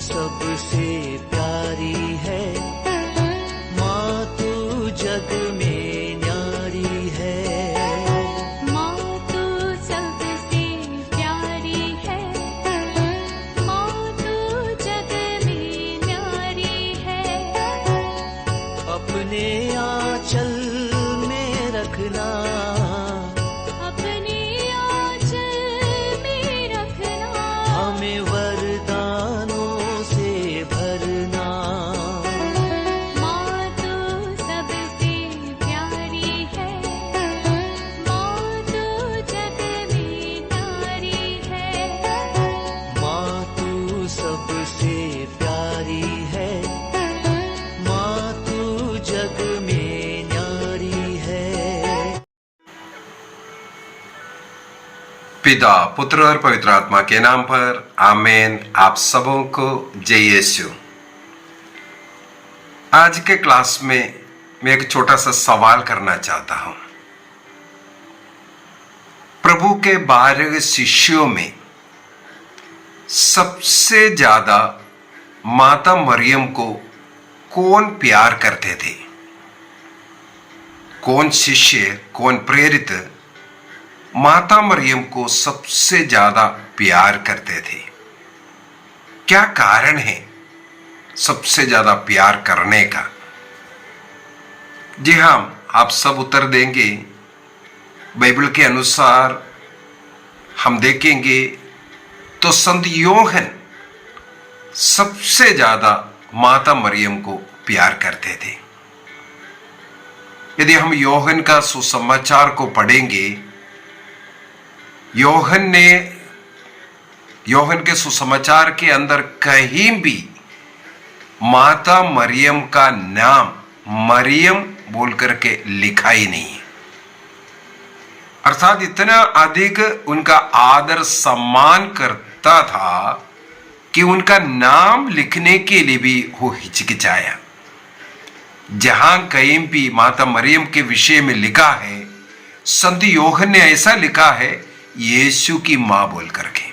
सबसे प्यारी है, माँ तू जग में न्यारी है। माँ तू सबसे प्यारी है, माँ तू जग में न्यारी है। अपने आंचल में रखना, अपने आंचल में रखना, हमें वरदानों से भरना। माँ तू सबसे प्यारी है, माँ तू जग में न्यारी है। माँ तू सबसे प्यारी है, माँ तू जग में न्यारी है। पिता, पुत्र और पवित्र आत्मा के नाम पर आमीन। आप सबों को जय यीशु। आज के क्लास में मैं एक छोटा सा सवाल करना चाहता हूं। प्रभु के 12 शिष्यों में सबसे ज्यादा माता मरियम को कौन प्यार करते थे? कौन शिष्य, कौन प्रेरित माता मरियम को सबसे ज्यादा प्यार करते थे? क्या कारण है सबसे ज्यादा प्यार करने का? जी हां, आप सब उत्तर देंगे। बाइबल के अनुसार हम देखेंगे तो संत योहन सबसे ज्यादा माता मरियम को प्यार करते थे। यदि हम योहन का सुसमाचार को पढ़ेंगे, योहन के सुसमाचार के अंदर कहीं भी माता मरियम का नाम मरियम बोल करके लिखा ही नहीं। अर्थात इतना अधिक उनका आदर सम्मान करता था कि उनका नाम लिखने के लिए भी वो हिचकिचाया। जहां कहीं भी माता मरियम के विषय में लिखा है, संत योहन ने ऐसा लिखा है, यीशु की मां बोल करके।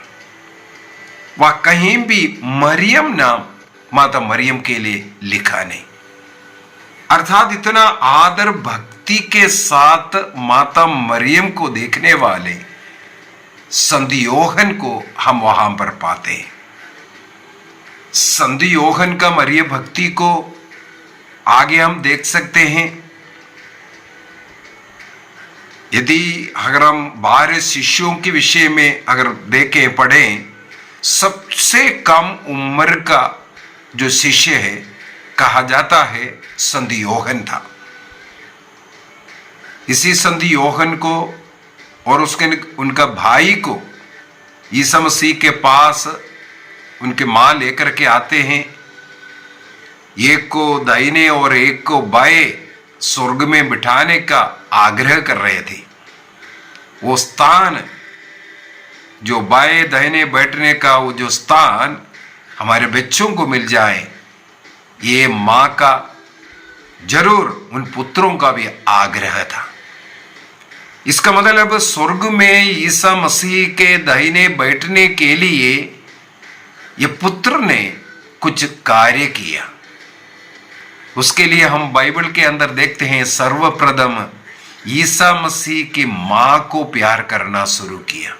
वह कहीं भी मरियम नाम माता मरियम के लिए लिखा नहीं। अर्थात इतना आदर भक्ति के साथ माता मरियम को देखने वाले संत योहन को हम वहां पर पाते हैं। संत योहन का मरियम भक्ति को आगे हम देख सकते हैं। यदि अगर हम 12 शिष्यों के विषय में अगर देखें, पढ़ें, सबसे कम उम्र का जो शिष्य है कहा जाता है संत योहन था। इसी संत योहन को और उनका भाई को यीशु मसीह के पास उनके मां लेकर के आते हैं। एक को दाहिने और एक को बाएं स्वर्ग में बिठाने का आग्रह कर रहे थे। वो स्थान जो बाएं दाहिने बैठने का वो जो स्थान हमारे बच्चों को मिल जाए, ये मां का जरूर उन पुत्रों का भी आग्रह था। इसका मतलब स्वर्ग में ईसा मसीह के दाहिने बैठने के लिए ये पुत्र ने कुछ कार्य किया। उसके लिए हम बाइबल के अंदर देखते हैं, सर्वप्रथम ईसा मसीह की मां को प्यार करना शुरू किया।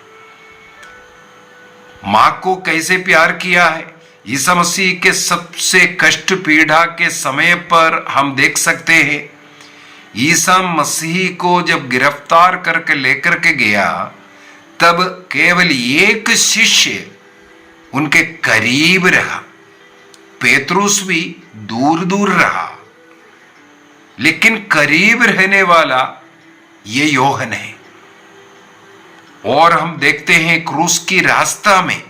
मां को कैसे प्यार किया है? ईसा मसीह के सबसे कष्ट पीड़ा के समय पर हम देख सकते हैं। ईसा मसीह को जब गिरफ्तार करके लेकर के गया, तब केवल एक शिष्य उनके करीब रहा। पेतरुस भी दूर दूर रहा, लेकिन करीब रहने वाला ये योहन है। और हम देखते हैं क्रूस की रास्ता में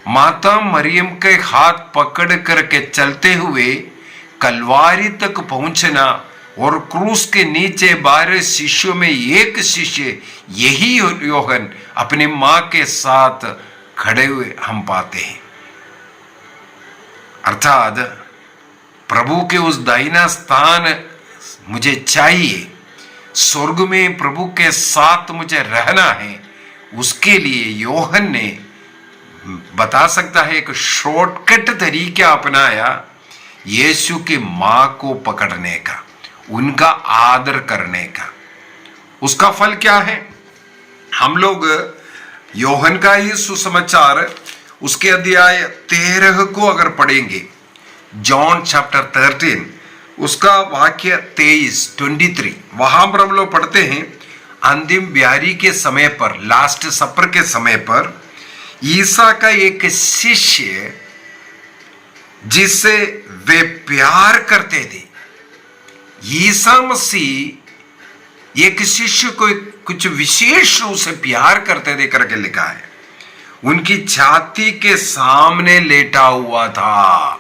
माता मरियम के हाथ पकड़ करके चलते हुए कलवारी तक पहुंचना, और क्रूस के नीचे 12 शिष्यों में एक शिष्य यही योहन अपनी मां के साथ खड़े हुए हम पाते हैं। अर्थात प्रभु के उस दाहिना स्थान मुझे चाहिए, स्वर्ग में प्रभु के साथ मुझे रहना है। उसके लिए योहन ने बता सकता है, एक शॉर्टकट तरीका अपनाया यीशु की मां को पकड़ने का, उनका आदर करने का। उसका फल क्या है? हम लोग योहन का ही सुसमाचार उसके अध्याय 13 को अगर पढ़ेंगे, जॉन चैप्टर 13 उसका वाक्य 23, वहां पर हम लोग पढ़ते हैं, अंतिम ब्यारी के समय पर, लास्ट सपर के समय पर ईसा का एक शिष्य जिससे वे प्यार करते थे, ईसा मसीह एक शिष्य को कुछ विशेष रूप से प्यार करते थे करके लिखा है। उनकी छाती के सामने लेटा हुआ था।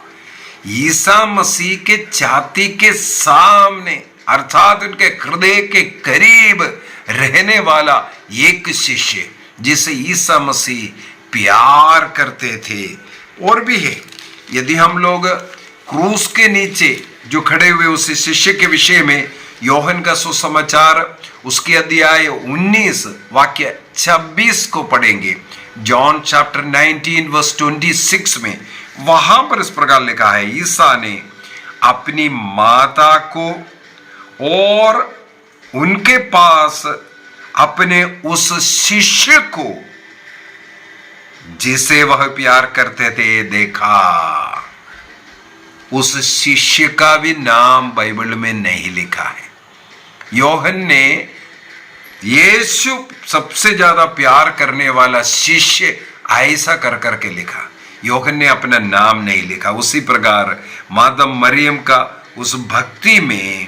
ईसा मसीह के छाती के सामने, अर्थात उनके हृदय के करीब रहने वाला एक शिष्य जिसे ईसा मसीह प्यार करते थे। और भी है, यदि हम लोग क्रूस के नीचे जो खड़े हुए उस शिष्य के विषय में योहन का सुसमाचार उसके अध्याय 19 वाक्य 26 को पढ़ेंगे, जॉन चैप्टर 19 वर्स 26 में, वहां पर इस प्रकार लिखा है, ईसा ने अपनी माता को और उनके पास अपने उस शिष्य को जिसे वह प्यार करते थे देखा। उस शिष्य का भी नाम बाइबल में नहीं लिखा है। योहन ने यीशु सबसे ज्यादा प्यार करने वाला शिष्य ऐसा कर करके लिखा, योहन ने अपना नाम नहीं लिखा। उसी प्रकार माता मरियम का उस भक्ति में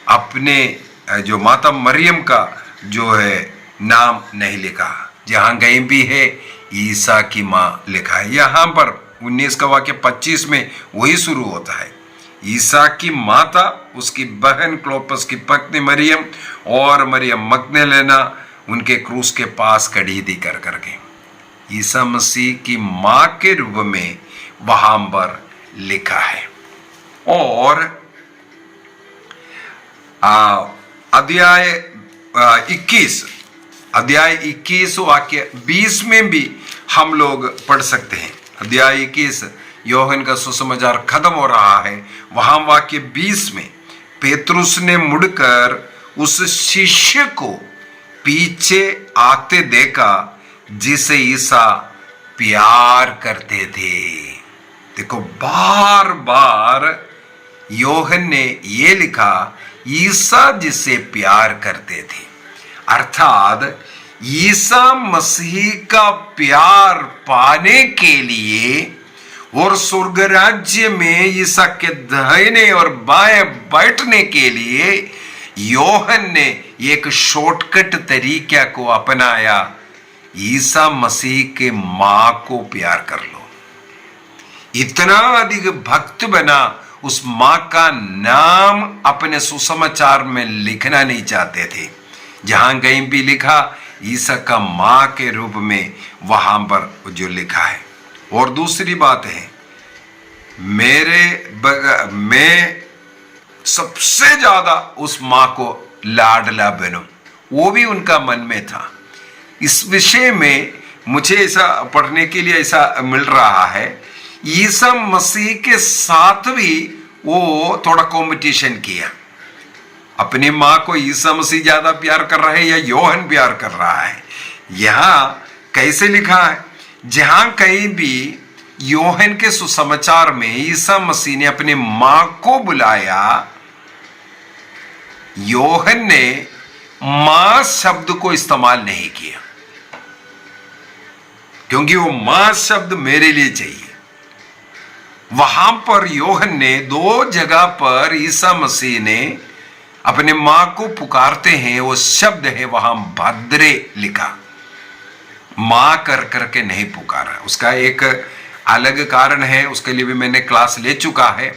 अपने जो माता मरियम का जो है नाम नहीं लिखा। जहां कहीं भी है ईसा की मां लिखा है। यहां पर 19 का वाक्य 25 में वही शुरू होता है, ईसा की माता, उसकी बहन क्लोपस की पत्नी मरियम और मरियम मगदलेना उनके क्रूस के पास खड़ी थी कर करके। ईसा मसीह की मां के रूप में वहां पर लिखा है। और अध्याय 21 वाक्य 20 में भी हम लोग पढ़ सकते हैं। अध्याय 21 योहन का सुसमाचार खत्म हो रहा है, वहां वाक्य 20 में पेतरुस ने मुड़कर उस शिष्य को पीछे आते देखा जिसे ईसा प्यार करते थे। देखो, बार बार योहन ने ये लिखा, ईसा जिसे प्यार करते थे, अर्थात ईसा मसीह का प्यार पाने के लिए और स्वर्ग राज्य में ईसा के दाहिने और बाएं बैठने के लिए योहन ने एक शॉर्टकट तरीका को अपनाया, ईसा मसीह के मां को प्यार कर लो। इतना अधिक भक्त बना, उस मां का नाम अपने सुसमाचार में लिखना नहीं चाहते थे। जहां कहीं भी लिखा ईसा का मां के रूप में, वहां पर जो लिखा है। और दूसरी बात है, मैं सबसे ज्यादा उस मां को लाडला बनूं, वो भी उनका मन में था। इस विषय में मुझे ऐसा पढ़ने के लिए ऐसा मिल रहा है, ईसा मसीह के साथ भी वो थोड़ा कंपटीशन किया। अपनी मां को ईसा मसीह ज्यादा प्यार कर रहा है या योहन प्यार कर रहा है? यहां कैसे लिखा है, जहां कहीं भी योहन के सुसमाचार में ईसा मसीह ने अपनी मां को बुलाया, योहन ने मां शब्द को इस्तेमाल नहीं किया, क्योंकि वो मां शब्द मेरे लिए चाहिए। वहां पर योहन ने 2 जगह पर ईसा मसीह ने अपने मां को पुकारते हैं, वो शब्द है वहां भद्रे लिखा, मां कर करके नहीं पुकारा। उसका एक अलग कारण है, उसके लिए भी मैंने क्लास ले चुका है,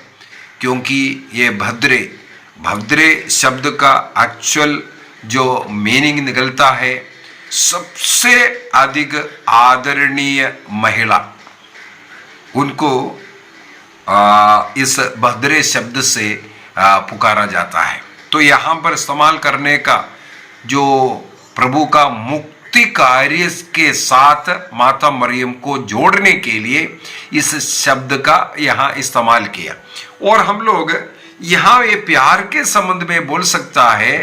क्योंकि ये भद्रे शब्द का एक्चुअल जो मीनिंग निकलता है, सबसे अधिक आदरणीय महिला, उनको इस भद्रे शब्द से पुकारा जाता है। तो यहां पर इस्तेमाल करने का जो प्रभु का मुक्ति कार्य के साथ माता मरियम को जोड़ने के लिए इस शब्द का यहाँ इस्तेमाल किया। और हम लोग यहाँ ये प्यार के संबंध में बोल सकता है,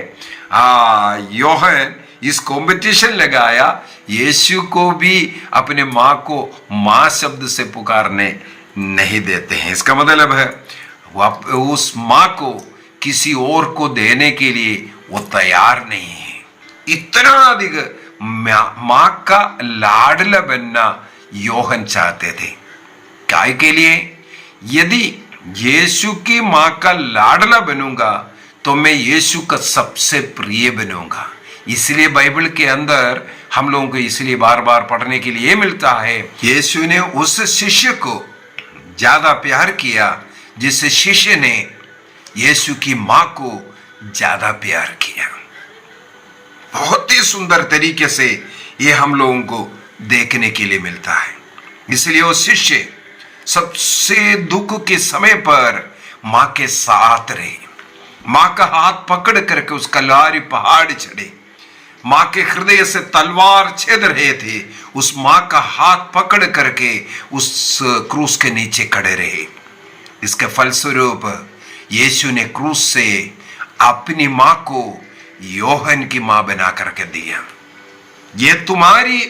योहन इस कंपटीशन लगाया, यीशु को भी अपने माँ को माँ शब्द से पुकारने नहीं देते हैं। इसका मतलब है उस माँ को किसी और को देने के लिए वो तैयार नहीं है। इतना अधिक माँ का लाडला बनना योहन चाहते थे। काय के लिए? यदि यीशु की माँ का लाडला बनूंगा तो मैं यीशु का सबसे प्रिय बनूंगा। इसलिए बाइबल के अंदर हम लोगों को इसलिए बार बार पढ़ने के लिए मिलता है, यीशु ने उस शिष्य को ज्यादा प्यार किया जिस शिष्य ने यीशु की माँ को ज्यादा प्यार किया। बहुत ही सुंदर तरीके से ये हम लोगों को देखने के लिए मिलता है। इसलिए वो शिष्य सबसे दुख के समय पर माँ के साथ रहे, माँ का हाथ पकड़ करके उसका लारी पहाड़ चढ़े, माँ के हृदय से तलवार छेद रहे थे, उस माँ का हाथ पकड़ करके उस क्रूस के नीचे खड़े रहे। इसके फलस्वरूप यीशु ने क्रूस से अपनी माँ को योहन की माँ बना करके दिया। ये तुम्हारी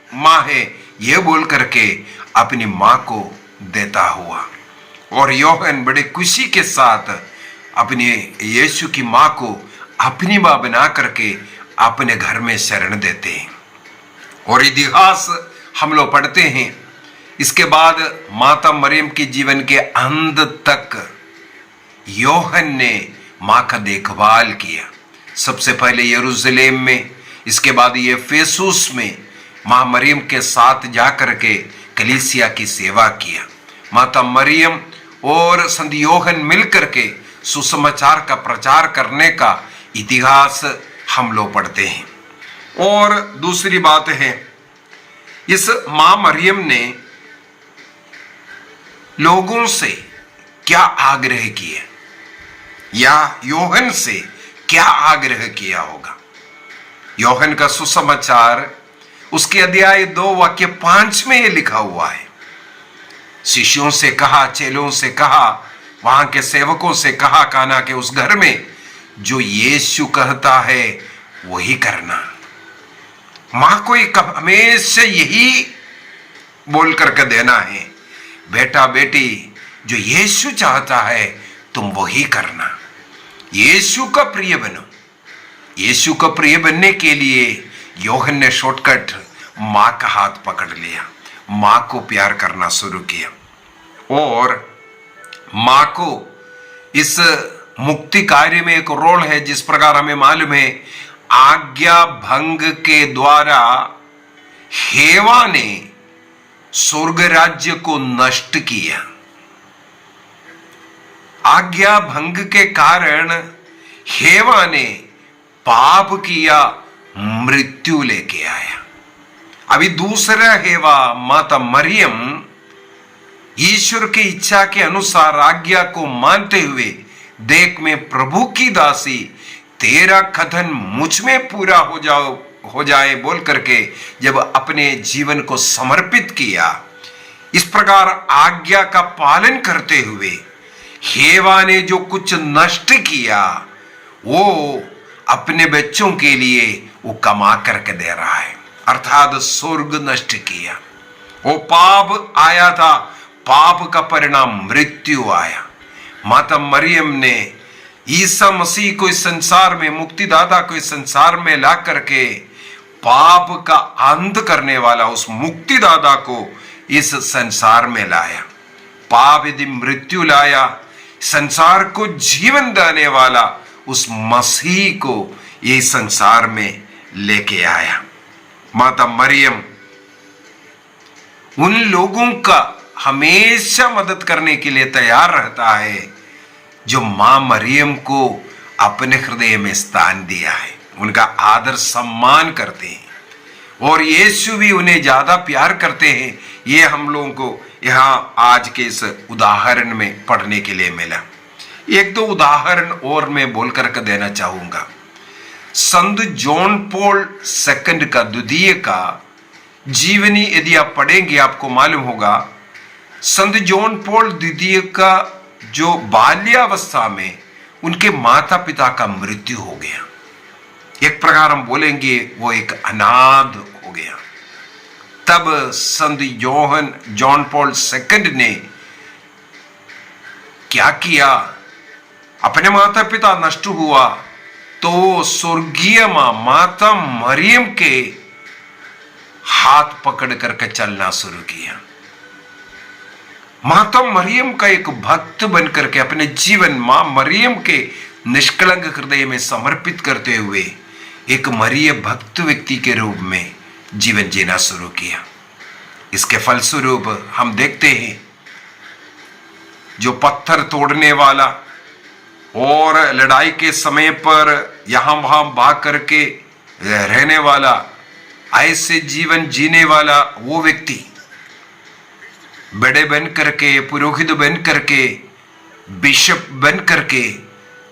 माँ है, ये बोल करके अपनी माँ को देता हुआ। और योहन बड़े खुशी के साथ अपने यीशु की माँ को अपनी माँ बना करके अपने घर में शरण देते हैं। और इतिहास हम लोग पढ़ते हैं, इसके बाद माता मरियम के जीवन के अंत तक योहन ने माँ का देखभाल किया। सबसे पहले यरूशलेम में, इसके बाद ये एफेसुस में माँ मरियम के साथ जाकर के कलीसिया की सेवा किया। माता मरियम और संत योहन मिलकर के सुसमाचार का प्रचार करने का इतिहास हम लोग पढ़ते हैं। और दूसरी बात है, इस माँ मरियम ने लोगों से क्या आग्रह किया या योहन से क्या आग्रह किया होगा? योहन का सुसमाचार उसके अध्याय 2 वाक्य 5 में ये लिखा हुआ है। शिष्यों से कहा, चेलों से कहा, वहां के सेवकों से कहा, काना के उस घर में जो यीशु कहता है वही करना। मां को हमेशा यही बोल करके देना है, बेटा बेटी जो यीशु चाहता है तुम वही करना, यीशु का प्रिय बनो। यीशु का प्रिय बनने के लिए योहन ने शॉर्टकट मां का हाथ पकड़ लिया, मां को प्यार करना शुरू किया। और मां को इस मुक्ति कार्य में एक रोल है, जिस प्रकार हमें मालूम है आज्ञा भंग के द्वारा हेवा ने स्वर्ग राज्य को नष्ट किया। आज्ञा भंग के कारण हेवा ने पाप किया, मृत्यु लेके आया। अभी दूसरा हेवा माता मरियम ईश्वर की इच्छा के अनुसार आज्ञा को मानते हुए, देख मैं प्रभु की दासी, तेरा कथन मुझ में पूरा हो जाए बोल करके जब अपने जीवन को समर्पित किया, इस प्रकार आज्ञा का पालन करते हुए हेवा ने जो कुछ नष्ट किया वो अपने बच्चों के लिए वो कमा करके दे रहा है, अर्थात स्वर्ग नष्ट किया। वो पाप आया था, पाप का परिणाम मृत्यु आया। माता मरियम ने ईसा मसीह को इस संसार में, मुक्तिदाता को इस संसार में ला करके पाप का अंत करने वाला उस मुक्तिदाता को इस संसार में लाया। पाप यदि मृत्यु लाया, संसार को जीवन देने वाला उस मसीह को ये संसार में लेके आया। माता मरियम उन लोगों का हमेशा मदद करने के लिए तैयार रहता है जो मां मरियम को अपने हृदय में स्थान दिया है, उनका आदर सम्मान करते हैं और यीशु भी उन्हें ज्यादा प्यार करते हैं। ये हम लोगों को यहाँ आज के इस उदाहरण में पढ़ने के लिए मिला। एक दो उदाहरण और मैं बोल करके देना चाहूंगा। संत जॉन पॉल सेकंड का द्वितीय का जीवनी यदि आप पढ़ेंगे आपको मालूम होगा, संत जॉन पॉल द्वितीय का जो बाल्यावस्था में उनके माता पिता का मृत्यु हो गया, एक प्रकार हम बोलेंगे वो एक अनाथ हो गया। तब संत जॉन पॉल सेकंड ने क्या किया, अपने माता पिता नष्ट हुआ तो स्वर्गीय माता मरियम के हाथ पकड़ करके चलना शुरू किया। माता मरियम का एक भक्त बन करके अपने जीवन मां मरियम के निष्कलंक हृदय में समर्पित करते हुए एक मरिय भक्त व्यक्ति के रूप में जीवन जीना शुरू किया। इसके फलस्वरूप हम देखते हैं जो पत्थर तोड़ने वाला और लड़ाई के समय पर यहां वहां भाग करके रहने वाला, ऐसे जीवन जीने वाला वो व्यक्ति बड़े बन करके, पुरोहित बन करके, बिशप बन करके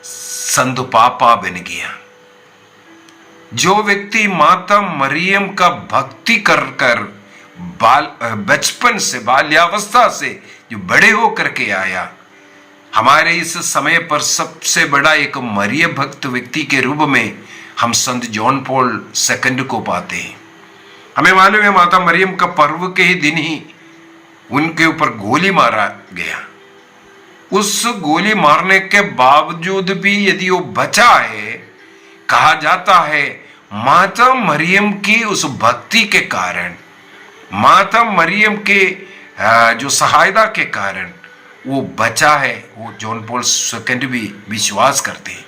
संत पापा बन गया। जो व्यक्ति माता मरियम का भक्ति कर कर बचपन से, बाल्यावस्था से जो बड़े हो करके आया, हमारे इस समय पर सबसे बड़ा एक मरिय भक्त व्यक्ति के रूप में हम संत जॉन पॉल सेकंड को पाते हैं। हमें मालूम है माता मरियम का पर्व के ही दिन ही उनके ऊपर गोली मारा गया। उस गोली मारने के बावजूद भी यदि वो बचा है, कहा जाता है माता मरियम की उस भक्ति के कारण, माता मरियम के जो सहायता के कारण वो बचा है। वो जॉन पॉल सेकंड भी विश्वास करते हैं।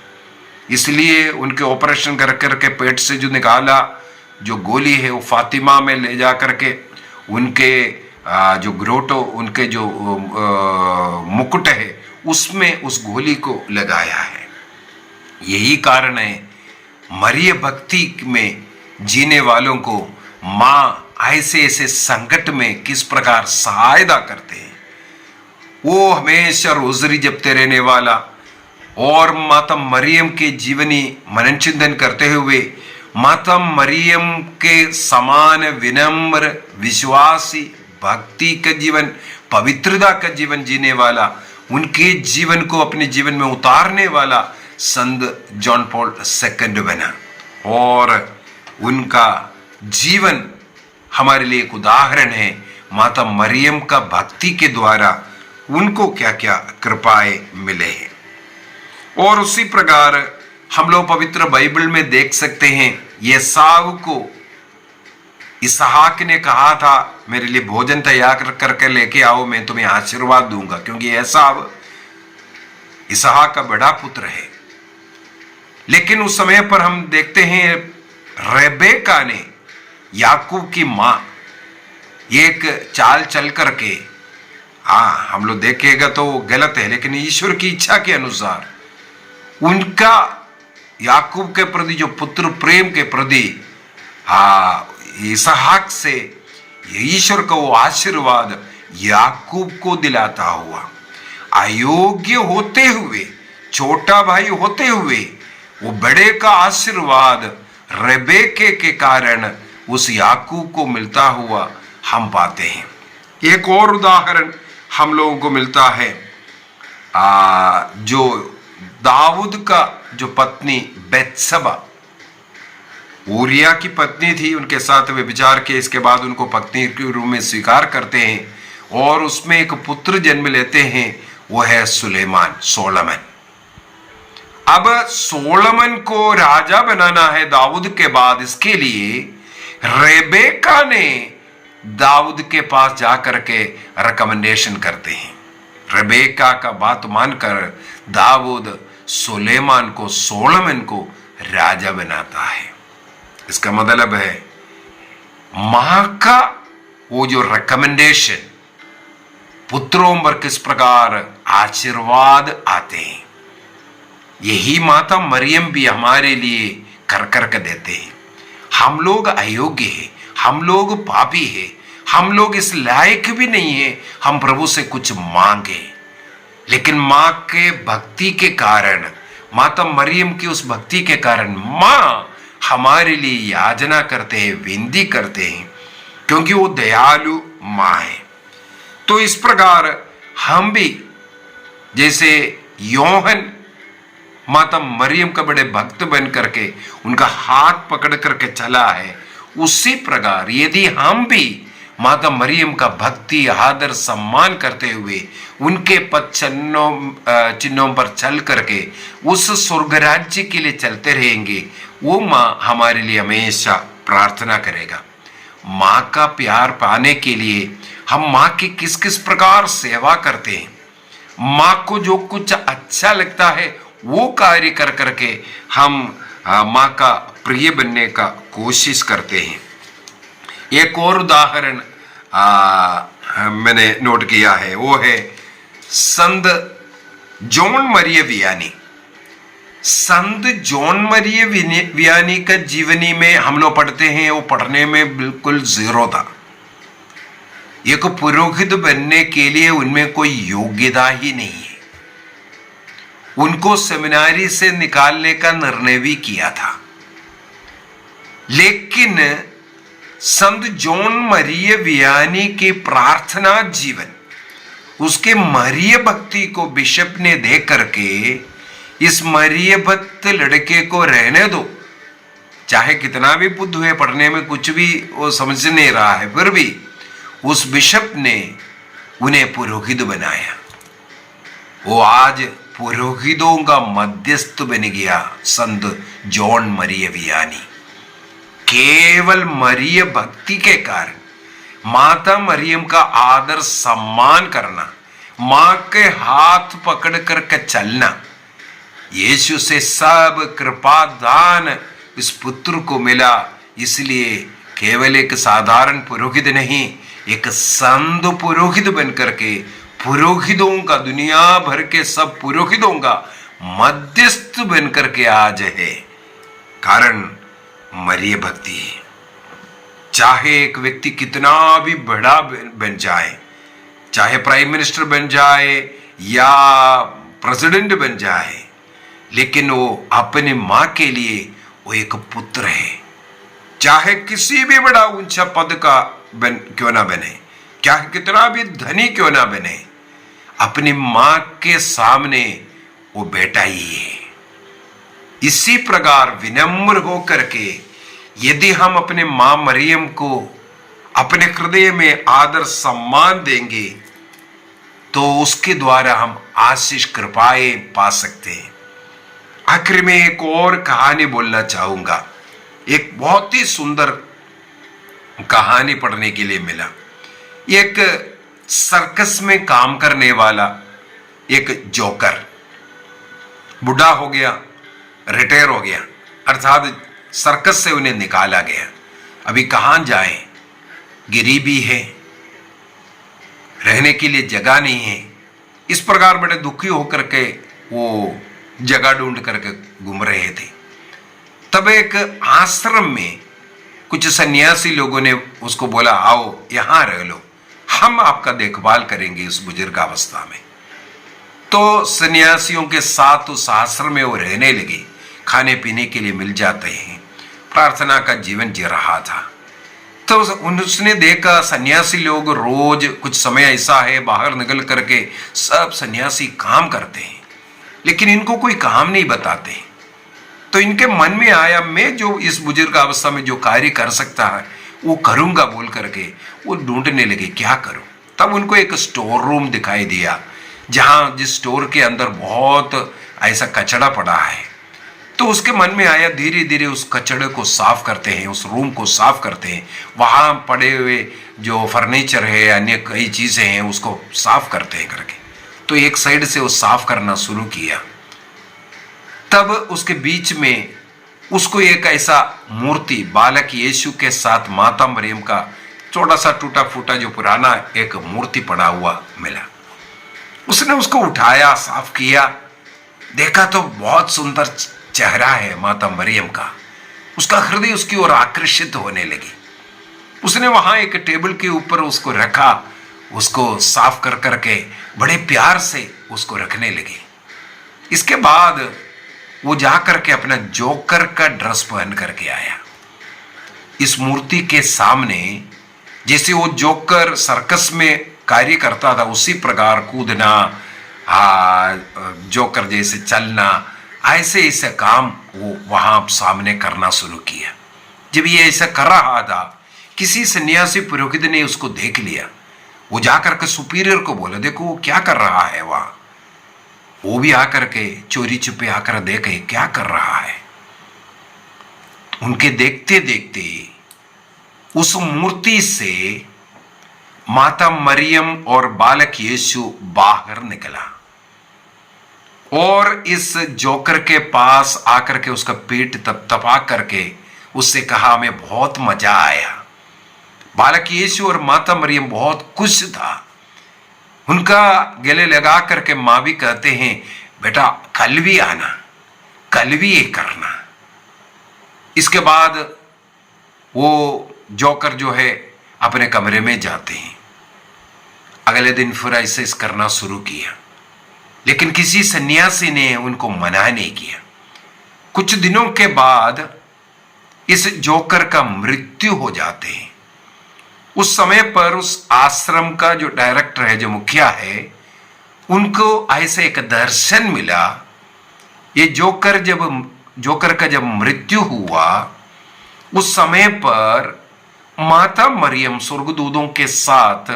इसलिए उनके ऑपरेशन कर करके पेट से जो निकाला जो गोली है वो फातिमा में ले जा करके उनके जो ग्रोटो, उनके जो मुकुट है उसमें उस गोली को लगाया है। यही कारण है मरिय भक्ति में जीने वालों को माँ ऐसे ऐसे संकट में किस प्रकार सहायता करते हैं। वो हमेशा रोजरी जपते रहने वाला और माता मरियम के जीवनी मनन चिंतन करते हुए माता मरियम के समान विनम्र, विश्वासी, भक्ति का जीवन, पवित्रता का जीवन जीने वाला, उनके जीवन को अपने जीवन में उतारने वाला संत जॉन पॉल सेकंड बना। और उनका जीवन हमारे लिए एक उदाहरण है। माता मरियम का भक्ति के द्वारा उनको क्या क्या कृपाएं मिले हैं। और उसी प्रकार हम लोग पवित्र बाइबल में देख सकते हैं, येसाव को इसहाक ने कहा था मेरे लिए भोजन तैयार करके लेके आओ, मैं तुम्हें आशीर्वाद दूंगा, क्योंकि येसाव इसहाक का बड़ा पुत्र है। लेकिन उस समय पर हम देखते हैं रेबेका ने याकूब की मां एक चाल चल करके, हम लोग देखेगा तो गलत है, लेकिन ईश्वर की इच्छा के अनुसार उनका याकूब के प्रति जो पुत्र प्रेम के प्रति इसहाक से ईश्वर का वो आशीर्वाद याकूब को दिलाता हुआ, अयोग्य होते हुए, छोटा भाई होते हुए वो बड़े का आशीर्वाद रेबेके के कारण उस याकूब को मिलता हुआ हम पाते हैं। एक और उदाहरण हम लोगों को मिलता है, जो दाऊद का जो पत्नी बेत्शबा, ऊरिया की पत्नी थी, उनके साथ वे विचार किए, इसके बाद उनको पत्नी के रूप में स्वीकार करते हैं और उसमें एक पुत्र जन्म लेते हैं, वो है सुलेमान, सोलमन। अब सोलमन को राजा बनाना है दाऊद के बाद, इसके लिए रेबेका ने दाऊद के पास जाकर के रिकमेंडेशन करते हैं। रेबेका का बात मानकर दाऊद सुलेमान को, सोलमन को राजा बनाता है। इसका मतलब है मां का वो जो रिकमेंडेशन, पुत्रों पर किस प्रकार आशीर्वाद आते हैं, यही माता मरियम भी हमारे लिए कर कर देते हैं। हम लोग अयोग्य हैं, हम लोग पापी हैं, हम लोग इस लायक भी नहीं है हम प्रभु से कुछ मांगे, लेकिन मां के भक्ति के कारण, माता मरियम की उस भक्ति के कारण माँ हमारे लिए याचना करते हैं, विनती करते हैं, क्योंकि वो दयालु माँ है। तो इस प्रकार हम भी जैसे योहन माता मरियम का बड़े भक्त बन करके उनका हाथ पकड़ करके चला है, उसी प्रकार यदि हम भी माता मरियम का भक्ति आदर सम्मान करते हुए उनके पद चिन्हों पर चल करके उस स्वर्ग राज्य के लिए चलते रहेंगे, वो माँ हमारे लिए हमेशा प्रार्थना करेगा। माँ का प्यार पाने के लिए हम माँ की किस किस प्रकार सेवा करते हैं, माँ को जो कुछ अच्छा लगता है वो कार्य कर करके हम माँ का प्रिय बनने का कोशिश करते हैं। एक और उदाहरण मैंने नोट किया है, वो है संत जॉन मरिय वियानी। संत जॉन मरिय वियानी का जीवनी में हम लोग पढ़ते हैं, वो पढ़ने में बिल्कुल जीरो था। एक पुरोहित बनने के लिए उनमें कोई योग्यता ही नहीं है। उनको सेमिनारी से निकालने का निर्णय भी किया था, लेकिन संत जॉन मरिय वियानी के प्रार्थना जीवन, उसके मरिय भक्ति को बिशप ने देख करके इस मरिय भक्त लड़के को रहने दो, चाहे कितना भी बुद्ध हुए, पढ़ने में कुछ भी वो समझ नहीं रहा है, फिर भी उस बिशप ने उन्हें पुरोहित बनाया। वो आज पुरोहितों का मध्यस्थ बन गया संत जॉन मरिय वियानी। केवल मरिय भक्ति के कारण माता मरियम का आदर सम्मान करना, मां के हाथ पकड़ करके चलना, यीशु से सब कृपा दान इस पुत्र को मिला। इसलिए केवल एक साधारण पुरोहित नहीं, एक संत पुरोहित बन करके पुरोहितों का, दुनिया भर के सब पुरोहितों का मध्यस्थ बन करके आज है, कारण मरिय भक्ति है। चाहे एक व्यक्ति कितना भी बड़ा बन जाए, चाहे प्राइम मिनिस्टर बन जाए या प्रेसिडेंट बन जाए, लेकिन वो अपने माँ के लिए वो एक पुत्र है। चाहे किसी भी बड़ा ऊंचा पद का क्यों ना बने, चाहे कितना भी धनी क्यों ना बने, अपनी माँ के सामने वो बेटा ही है। इसी प्रकार विनम्र होकर के यदि हम अपने माँ मरियम को अपने हृदय में आदर सम्मान देंगे, तो उसके द्वारा हम आशीष कृपाएं पा सकते हैं। आखिर में एक और कहानी बोलना चाहूंगा। एक बहुत ही सुंदर कहानी पढ़ने के लिए मिला। एक सर्कस में काम करने वाला एक जोकर बूढ़ा हो गया, रिटायर हो गया, अर्थात सर्कस से उन्हें निकाला गया। अभी कहां जाएं, गरीबी है, रहने के लिए जगह नहीं है। इस प्रकार बड़े दुखी होकर के वो जगह ढूंढ करके घूम रहे थे। तब एक आश्रम में कुछ सन्यासी लोगों ने उसको बोला, आओ यहां रह लो, हम आपका देखभाल करेंगे इस बुजुर्ग अवस्था में। तो सन्यासियों के साथ उस आश्रम में वो रहने लगे, खाने पीने के लिए मिल जाते हैं, प्रार्थना का जीवन जी रहा था। तो उसने देखा सन्यासी लोग रोज कुछ समय ऐसा है बाहर निकल करके सब सन्यासी काम करते हैं, लेकिन इनको कोई काम नहीं बताते। तो इनके मन में आया, मैं जो इस बुजुर्ग अवस्था में जो कार्य कर सकता है वो करूंगा बोल करके वो ढूंढने लगे क्या करूं। तब उनको एक स्टोर रूम दिखाई दिया, जहां जिस स्टोर के अंदर बहुत ऐसा कचड़ा पड़ा है। तो उसके मन में आया, धीरे धीरे उस कचड़े को साफ करते हैं, उस रूम को साफ करते हैं, वहां पड़े हुए जो फर्नीचर है, अन्य कई चीजें हैं, उसको साफ करते हैं करके। तो एक साइड से वो साफ करना शुरू किया। तब उसके बीच में उसको एक ऐसा मूर्ति, बालक यीशु के साथ माता मरियम का छोटा सा टूटा फूटा जो पुराना एक मूर्ति पड़ा हुआ मिला। उसने उसको उठाया, साफ किया, देखा तो बहुत सुंदर चेहरा है माता मरियम का। उसका हृदय उसकी ओर आकर्षित होने लगी। उसने वहां एक टेबल के ऊपर उसको रखा, उसको साफ कर करके बड़े प्यार से उसको रखने लगी। इसके बाद वो जाकर के अपना जोकर का ड्रेस पहन करके आया इस मूर्ति के सामने। जैसे वो जोकर सर्कस में कार्य करता था उसी प्रकार कूदना, जोकर जैसे चलना, ऐसे ऐसे काम वो वहां सामने करना शुरू किया। जब ये ऐसा कर रहा था, किसी सन्यासी पुरोहित ने उसको देख लिया। वो जाकर के सुपीरियर को बोला, देखो वो क्या कर रहा है वहां। वो भी आकर के चोरी छुपे आकर देखे क्या कर रहा है। उनके देखते देखते उस मूर्ति से माता मरियम और बालक यीशु बाहर निकला और इस जोकर के पास आकर के उसका पेट तपतपा करके उससे कहा, हमें बहुत मजा आया। बालक यीशु और माता मरियम बहुत खुश था। उनका गले लगा करके मां भी कहते हैं, बेटा कल भी आना, कल भी ये करना। इसके बाद वो जोकर जो है अपने कमरे में जाते हैं। अगले दिन फिर ऐसे करना शुरू किया, लेकिन किसी सन्यासी ने उनको मना नहीं किया। कुछ दिनों के बाद इस जोकर का मृत्यु हो जाते हैं। उस समय पर उस आश्रम का जो डायरेक्टर है, जो मुखिया है, उनको ऐसे एक दर्शन मिला। ये जोकर का जब मृत्यु हुआ उस समय पर माता मरियम स्वर्गदूतों के साथ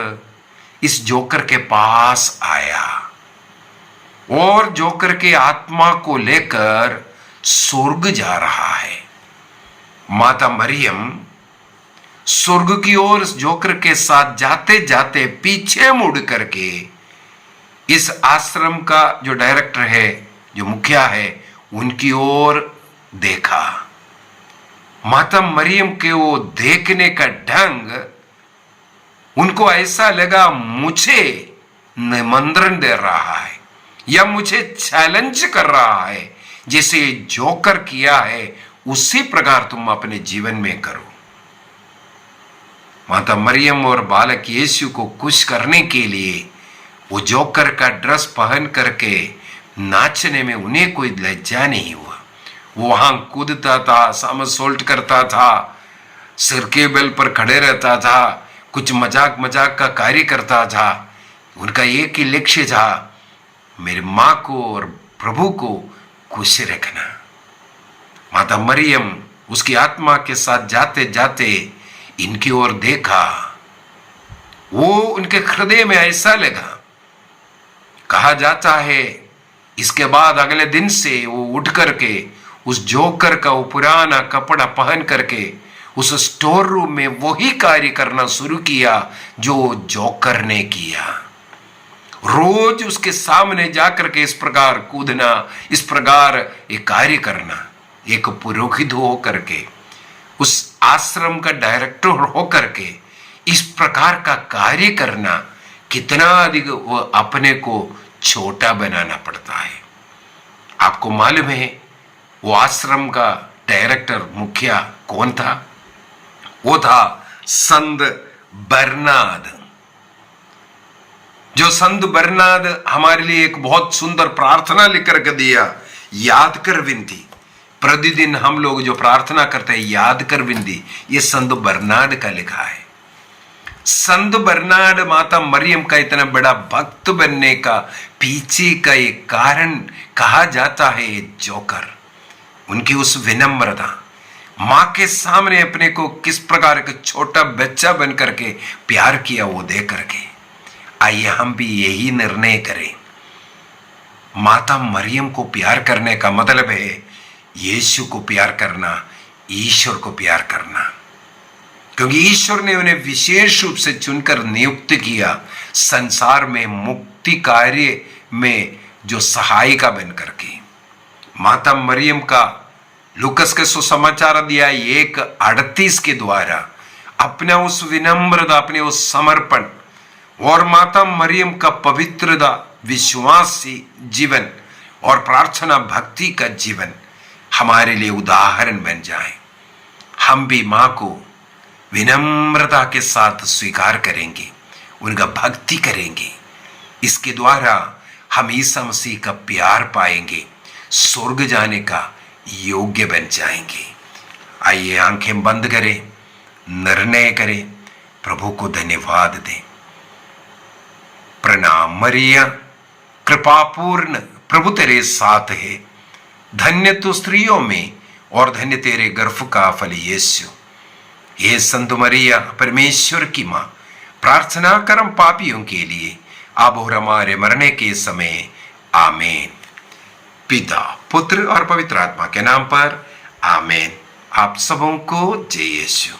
इस जोकर के पास आया और जोकर के आत्मा को लेकर स्वर्ग जा रहा है। माता मरियम स्वर्ग की ओर जोकर के साथ जाते जाते पीछे मुड़ करके इस आश्रम का जो डायरेक्टर है, जो मुखिया है, उनकी ओर देखा। माता मरियम के वो देखने का ढंग, उनको ऐसा लगा मुझे निमंत्रण दे रहा है या मुझे चैलेंज कर रहा है। जैसे जोकर किया है उसी प्रकार तुम अपने जीवन में करो। माता मरियम और बालक यीशु को खुश करने के लिए वो जोकर का ड्रेस पहन करके नाचने में उन्हें कोई लज्जा नहीं हुआ। वो वहां कूदता था, सामरसॉल्ट करता था, सिर के बेल पर खड़े रहता था, कुछ मजाक का कार्य करता था। उनका एक ही लक्ष्य था, मेरी मां को और प्रभु को खुश रखना। माता मरियम उसकी आत्मा के साथ जाते जाते इनकी ओर देखा। वो उनके हृदय में ऐसा लगा, कहा जाता है इसके बाद अगले दिन से वो उठ करके उस जोकर का वो पुराना कपड़ा पहन करके उस स्टोर रूम में वही कार्य करना शुरू किया जो जोकर ने किया। रोज उसके सामने जाकर के इस प्रकार कूदना, इस प्रकार एक कार्य करना, एक पुरोहित हो करके, उस आश्रम का डायरेक्टर हो करके इस प्रकार का कार्य करना, कितना अधिक वो अपने को छोटा बनाना पड़ता है। आपको मालूम है वो आश्रम का डायरेक्टर मुखिया कौन था? वो था संत बर्नार्ड। जो संत बर्नार्ड हमारे लिए एक बहुत सुंदर प्रार्थना लिख करके दिया, याद कर विनती। प्रतिदिन हम लोग जो प्रार्थना करते हैं, याद कर विनती, ये संत बर्नार्ड का लिखा है। संत बर्नार्ड माता मरियम का इतना बड़ा भक्त बनने का पीछे का एक कारण कहा जाता है जोकर। उनकी उस विनम्रता, मां के सामने अपने को किस प्रकार का छोटा बच्चा बन करके प्यार किया वो देख करके। आइए हम भी यही निर्णय करें। माता मरियम को प्यार करने का मतलब है यीशु को प्यार करना, ईश्वर को प्यार करना, क्योंकि ईश्वर ने उन्हें विशेष रूप से चुनकर नियुक्त किया संसार में मुक्ति कार्य में जो सहायिका बन करके। माता मरियम का लूकस के सुसमाचार दिया 1:38 के द्वारा अपना उस विनम्रता, अपने उस समर्पण और माता मरियम का पवित्रता, विश्वासी जीवन और प्रार्थना भक्ति का जीवन हमारे लिए उदाहरण बन जाए। हम भी मां को विनम्रता के साथ स्वीकार करेंगे, उनका भक्ति करेंगे। इसके द्वारा हम ईसा मसीह का प्यार पाएंगे, स्वर्ग जाने का योग्य बन जाएंगे। आइए आंखें बंद करें, निर्णय करें, प्रभु को धन्यवाद दें। प्रणाम मरिया, कृपापूर्ण, प्रभु तेरे साथ है। धन्य तू स्त्रियों में और धन्य तेरे गर्भ का फल यीशु। हे संत मरिया, परमेश्वर की मां, प्रार्थना करम पापियों के लिए अब और हमारे मरने के समय। आमीन। पिता, पुत्र और पवित्र आत्मा के नाम पर आमीन। आप सबों को जय यीशु।